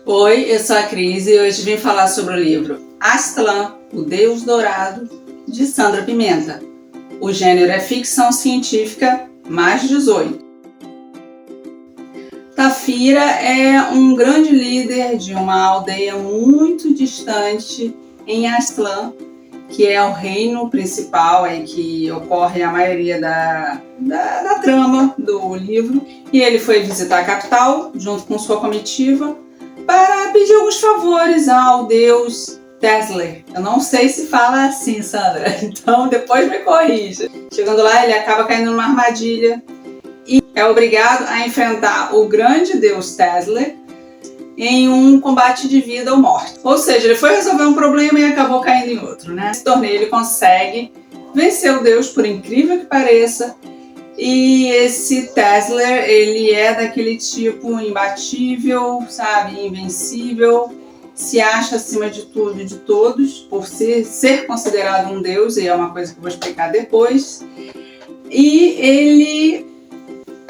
Oi, eu sou a Cris e hoje vim falar sobre o livro Aztlan, o Deus Dourado, de Sandra Pimenta. O gênero é ficção científica mais 18. Tafira é um grande líder de uma aldeia muito distante em Aztlan, que é o reino principal em que ocorre a maioria da trama do livro. E ele foi visitar a capital junto com sua comitiva para pedir alguns favores ao deus Tesler. Eu não sei se fala assim, Sandra, então depois me corrija. Chegando lá, ele acaba caindo numa armadilha e é obrigado a enfrentar o grande deus Tesler em um combate de vida ou morte. Ou seja, ele foi resolver um problema e acabou caindo em outro, né? Nesse torneio ele consegue vencer o deus, por incrível que pareça. E esse Tesler, ele é daquele tipo imbatível, sabe, invencível, se acha acima de tudo e de todos, por ser considerado um deus, e é uma coisa que eu vou explicar depois. E ele,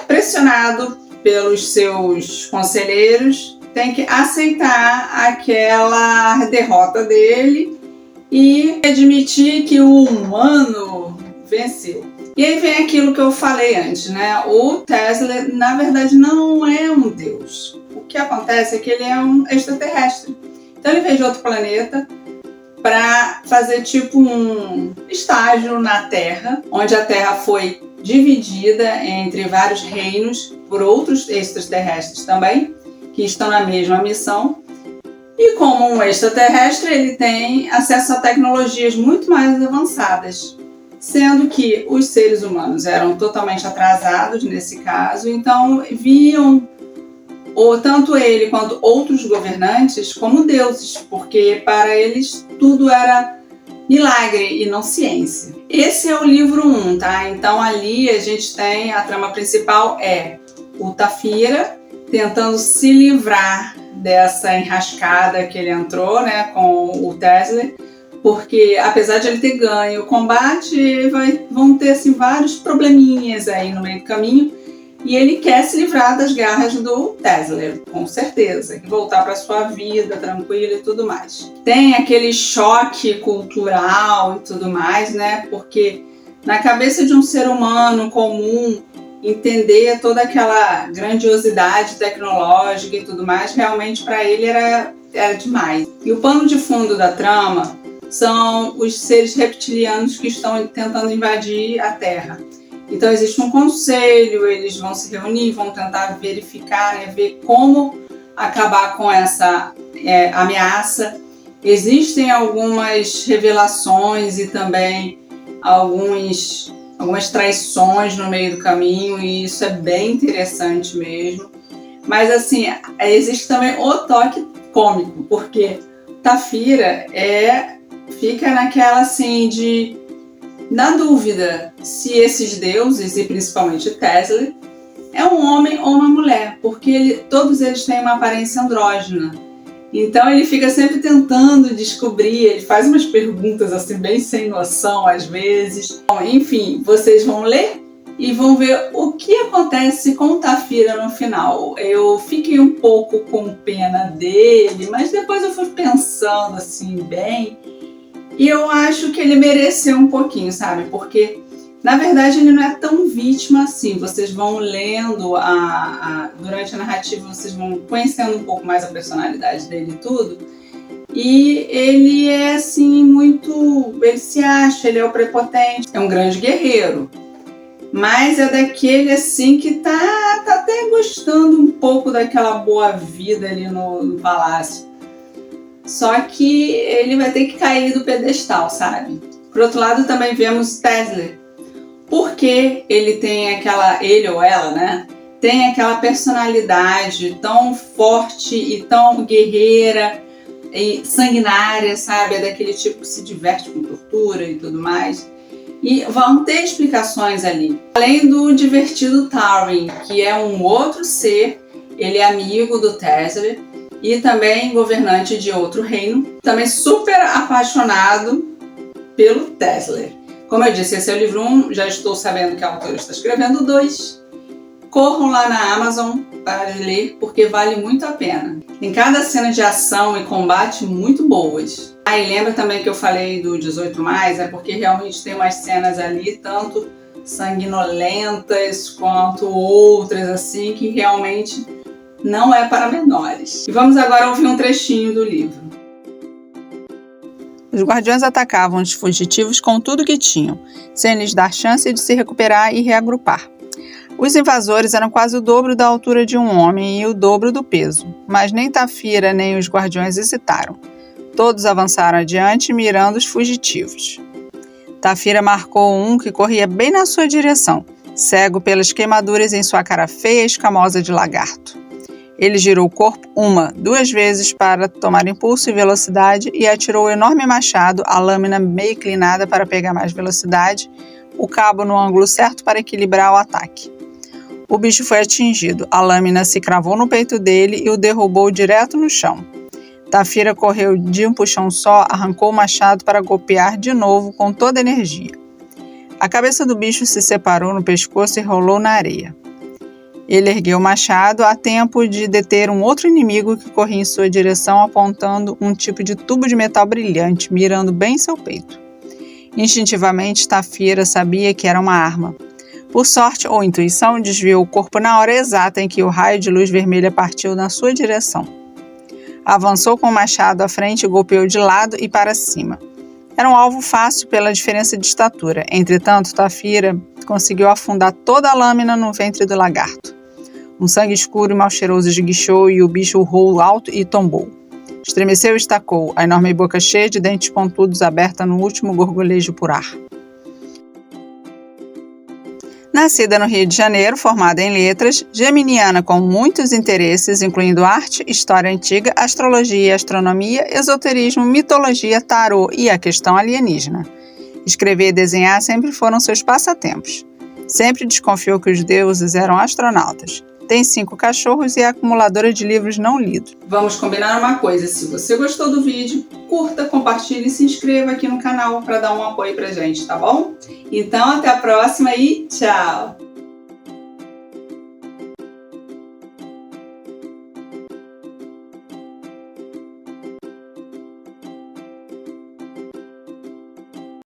pressionado pelos seus conselheiros, tem que aceitar aquela derrota dele e admitir que o humano venceu. E aí vem aquilo que eu falei antes, né? O Tesler, na verdade, não é um deus. O que acontece é que ele é um extraterrestre. Então ele veio de outro planeta para fazer tipo um estágio na Terra, onde a Terra foi dividida entre vários reinos por outros extraterrestres também, que estão na mesma missão. E como um extraterrestre, ele tem acesso a tecnologias muito mais avançadas, sendo que os seres humanos eram totalmente atrasados nesse caso, então viam tanto ele quanto outros governantes como deuses, porque para eles tudo era milagre e não ciência. Esse é o livro 1, tá? Então ali a gente tem, a trama principal é o Tafira tentando se livrar dessa enrascada que ele entrou, né, com o Tesler, porque apesar de ele ter ganho o combate, vão ter assim, vários probleminhas aí no meio do caminho, e ele quer se livrar das garras do Tesler, com certeza, que voltar para sua vida tranquila e tudo mais. Tem aquele choque cultural e tudo mais, né, porque na cabeça de um ser humano comum, entender toda aquela grandiosidade tecnológica e tudo mais, realmente para ele era demais. E o pano de fundo da trama são os seres reptilianos que estão tentando invadir a Terra. Então existe um conselho, eles vão se reunir, vão tentar verificar, né, ver como acabar com essa ameaça. Existem algumas revelações e também algumas traições no meio do caminho, e isso é bem interessante mesmo. Mas assim, existe também o toque cômico, porque Tafira fica naquela assim na dúvida se esses deuses, e principalmente Tesler, é um homem ou uma mulher, porque todos eles têm uma aparência andrógena. Então ele fica sempre tentando descobrir, ele faz umas perguntas assim bem sem noção às vezes. Bom, enfim, vocês vão ler e vão ver o que acontece com o Tafira no final. Eu fiquei um pouco com pena dele, mas depois eu fui pensando assim bem, e eu acho que ele mereceu um pouquinho, sabe? Porque na verdade ele não é tão vítima assim. Vocês vão lendo durante a narrativa, vocês vão conhecendo um pouco mais a personalidade dele e tudo. E ele é assim muito, ele se acha, ele é o prepotente, é um grande guerreiro. Mas é daquele assim que tá até gostando um pouco daquela boa vida ali no palácio. Só que ele vai ter que cair do pedestal, sabe? Por outro lado, também vemos Tesler, porque ele ou ela, né, tem aquela personalidade tão forte e tão guerreira e sanguinária, sabe? É daquele tipo que se diverte com tortura e tudo mais. E vão ter explicações ali. Além do divertido Tauren, que é um outro ser, ele é amigo do Tesler e também governante de outro reino, também super apaixonado pelo Tesler. Como eu disse, esse é o livro 1, já estou sabendo que a autora está escrevendo 2, corram lá na Amazon para ler, porque vale muito a pena. Tem cada cena de ação e combate muito boas. E lembra também que eu falei do 18+, é porque realmente tem umas cenas ali, tanto sanguinolentas quanto outras, assim, que realmente não é para menores. E vamos agora ouvir um trechinho do livro. Os guardiões atacavam os fugitivos com tudo que tinham, sem lhes dar chance de se recuperar e reagrupar. Os invasores eram quase o dobro da altura de um homem e o dobro do peso, mas nem Tafira nem os guardiões hesitaram. Todos avançaram adiante, mirando os fugitivos. Tafira marcou um que corria bem na sua direção, cego pelas queimaduras em sua cara feia e escamosa de lagarto. Ele girou o corpo 2 vezes para tomar impulso e velocidade e atirou o enorme machado, a lâmina meio inclinada para pegar mais velocidade, o cabo no ângulo certo para equilibrar o ataque. O bicho foi atingido, a lâmina se cravou no peito dele e o derrubou direto no chão. Tafira correu de um puxão só, arrancou o machado para golpear de novo com toda a energia. A cabeça do bicho se separou no pescoço e rolou na areia. Ele ergueu o machado a tempo de deter um outro inimigo que corria em sua direção apontando um tipo de tubo de metal brilhante, mirando bem em seu peito. Instintivamente, Tafira sabia que era uma arma. Por sorte ou intuição, desviou o corpo na hora exata em que o raio de luz vermelha partiu na sua direção. Avançou com o machado à frente e golpeou de lado e para cima. Era um alvo fácil pela diferença de estatura. Entretanto, Tafira conseguiu afundar toda a lâmina no ventre do lagarto. Um sangue escuro e mal cheiroso esguichou e o bicho urrou alto e tombou. Estremeceu e estacou, a enorme boca cheia de dentes pontudos aberta no último gorgolejo por ar. Nascida no Rio de Janeiro, formada em letras, geminiana com muitos interesses, incluindo arte, história antiga, astrologia e astronomia, esoterismo, mitologia, tarô e a questão alienígena. Escrever e desenhar sempre foram seus passatempos. Sempre desconfiou que os deuses eram astronautas. Tem 5 cachorros e é acumuladora de livros não lidos. Vamos combinar uma coisa, se você gostou do vídeo, curta, compartilhe e se inscreva aqui no canal para dar um apoio pra gente, tá bom? Então até a próxima e tchau!